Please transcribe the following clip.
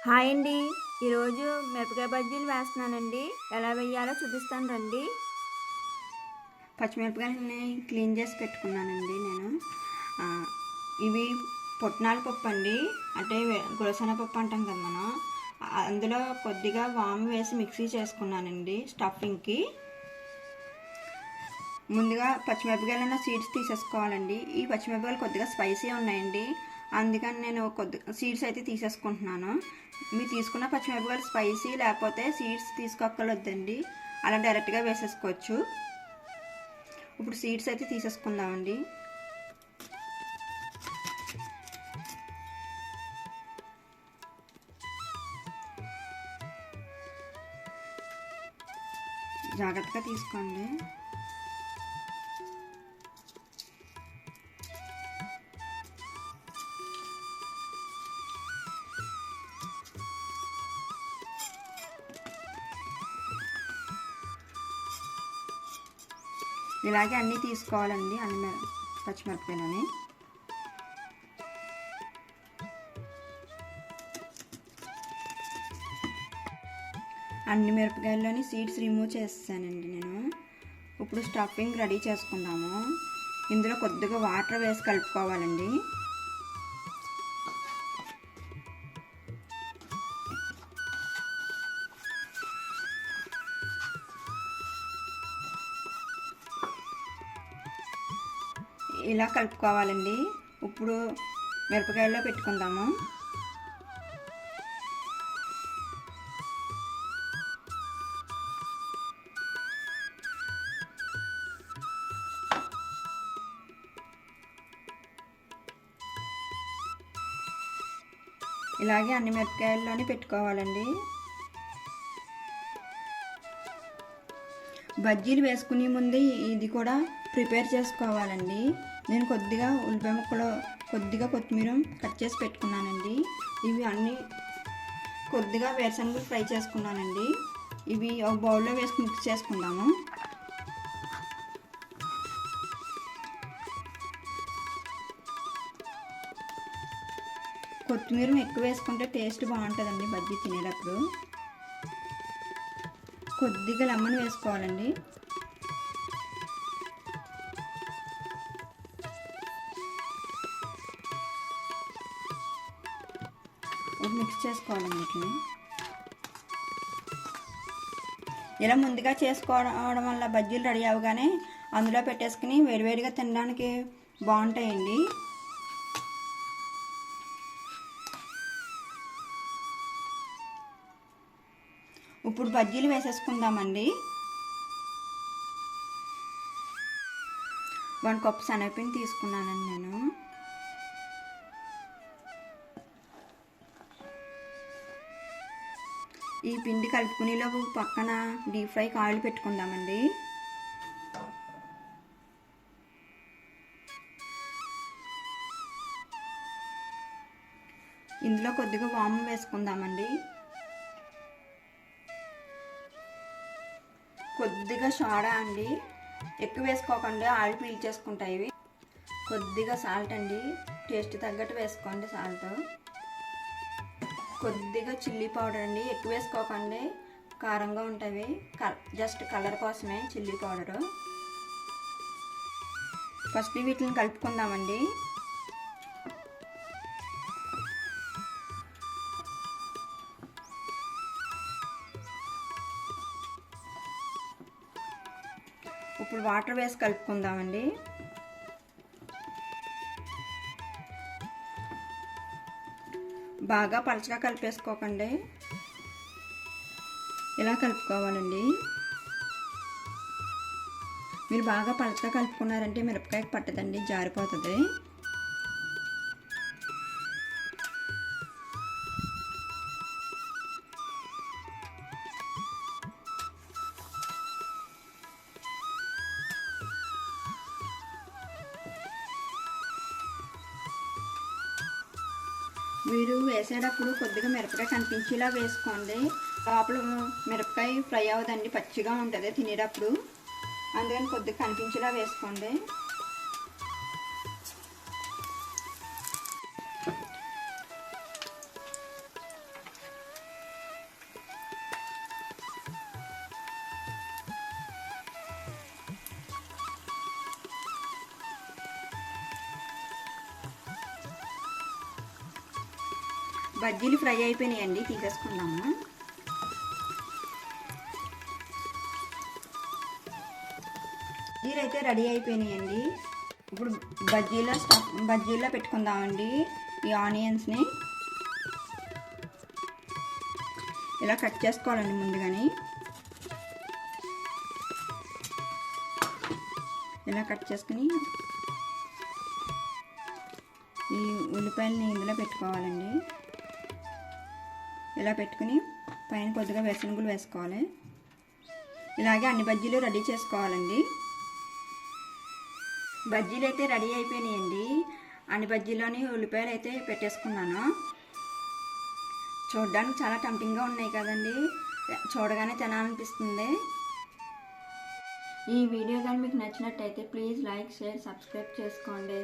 Hi అండి. ఈరోజు మిరపకాయ బజ్జీలు వేస్తున్నానండి. ఎలా వేయాలో చూపిస్తాను రండి. పచ్చిమిరపకాయలని క్లీన్ చేసి పెట్టుకున్నానండి నేను. ఇవి పుట్నాల పప్పు అండి, అంటే గులసెనగపప్పు అంటాం కదా మనం. అందులో కొద్దిగా వాము వేసి మిక్సీ చేసుకున్నానండి స్టఫింగ్కి. ముందుగా పచ్చిమిరపకాయలను సీడ్స్ తీసేసుకోవాలండి. ఈ పచ్చిమిరపకాయలు కొద్దిగా స్పైసీ ఉన్నాయండి, అందుకని నేను కొద్దిగా సీడ్స్ అయితే తీసేసుకుంటున్నాను. మీరు తీసుకున్న పచ్చిమిరపకాయలు స్పైసీ లేకపోతే సీడ్స్ తీసుకోక్కర్లేదండి, అలా డైరెక్ట్గా వేసేసుకోవచ్చు. ఇప్పుడు సీడ్స్ అయితే తీసేసుకుందామండి. జాగ్రత్తగా తీసుకోండి. ఇలాగే అన్నీ తీసుకోవాలండి, అన్ని పచ్చిమిరపకాయలని. అన్ని మిరపకాయల్లోని సీడ్స్ రిమూవ్ చేస్తానండి నేను. ఇప్పుడు స్టఫింగ్ రెడీ చేసుకుందాము. ఇందులో కొద్దిగా వాటర్ వేసి కలుపుకోవాలండి. ఇలా కలుపుకోవాలండి. ఇప్పుడు మిరపకాయల్లో పెట్టుకుందాము. ఇలాగే అన్ని మిరపకాయల్లోనే పెట్టుకోవాలండి. బజ్జీలు వేసుకునే ముందు ఇది కూడా ప్రిపేర్ చేసుకోవాలండి. నేను కొద్దిగా ఉల్లిపాయ ముక్కలు, కొద్దిగా కొత్తిమీర కట్ చేసి పెట్టుకున్నానండి. ఇవి అన్నీ కొద్దిగా వేరుశనగలు ఫ్రై చేసుకున్నానండి. ఇవి ఒక బౌల్లో వేసుకుని మిక్స్ చేసుకుందాము. కొత్తిమీర ఎక్కువ వేసుకుంటే టేస్ట్ బాగుంటుందండి బజ్జీ తినేటప్పుడు. కొద్దిగా లెమన్ వేసుకోవాలండి. మిక్స్ చేసుకోవాలండి వీటిని. ఇలా ముందుగా చేసుకోవడం వల్ల బజ్జీలు రెడీ అవగానే అందులో పెట్టేసుకుని వేడివేడిగా తినడానికి బాగుంటాయండి. ఇప్పుడు బజ్జీలు వేసేసుకుందామండి. 1 కప్ శనగపిండి తీసుకున్నానండి నేను. ఈ పిండి కలుపుకునేలోపు పక్కన డీప్ ఫ్రైకి ఆయిల్ పెట్టుకుందామండి. ఇందులో కొద్దిగా వాము వేసుకుందామండి. కొద్దిగా సోడా అండి, ఎక్కువ వేసుకోకండి, ఆయిల్ పీల్చేసుకుంటాయి ఇవి. కొద్దిగా సాల్ట్ అండి, టేస్ట్ తగ్గట్టు వేసుకోండి సాల్ట్. కొద్దిగా చిల్లీ పౌడర్ అండి, ఎక్కువ వేసుకోకండి, కారంగా ఉంటాయి. జస్ట్ కలర్ కోసమే చిల్లీ పౌడరు. ఫస్ట్ వీటిని కలుపుకుందామండి. ఇప్పుడు వాటర్ వేసి కలుపుకుందామండి. బాగా పలచగా కలిపేసుకోకండి, ఇలా కలుపుకోవాలండి. మీరు బాగా పలచగా కలుపుకున్నారంటే మిరపకాయకి పట్టదండి, జారిపోతుంది. మీరు వేసేటప్పుడు కొద్దిగా మిరపకాయ కనిపించేలా వేసుకోండి. లోపల మిరపకాయ ఫ్రై అవ్వదండి, పచ్చిగా ఉంటుంది తినేటప్పుడు, అందుకని కొద్దిగా కనిపించేలా వేసుకోండి. బజ్జీలు ఫ్రై అయిపోయినాయండి, తీసేసుకుందాము. బజ్జీలు అయితే రెడీ అయిపోయినాయండి. ఇప్పుడు బజ్జీల్లో పెట్టుకుందామండి. ఈ ఆనియన్స్ని ఇలా కట్ చేసుకోవాలండి ముందుగాని. ఇలా కట్ చేసుకుని ఈ ఉల్లిపాయలని ఇందులో పెట్టుకోవాలండి. ఇలా పెట్టుకుని పైన కొద్దిగా వేరుశనగలు వేసుకోవాలి. ఇలాగే అన్ని బజ్జీలు రెడీ చేసుకోవాలండి. బజ్జీలు అయితే రెడీ అయిపోయినాయండి. అన్ని బజ్జీలోని ఉల్లిపాయలు అయితే పెట్టేసుకున్నాను. చూడడానికి చాలా టెంప్టింగ్గా ఉన్నాయి కదండి, చూడగానే తినాలనిపిస్తుంది. ఈ వీడియో కానీ మీకు నచ్చినట్టయితే ప్లీజ్ లైక్, షేర్, సబ్స్క్రైబ్ చేసుకోండి.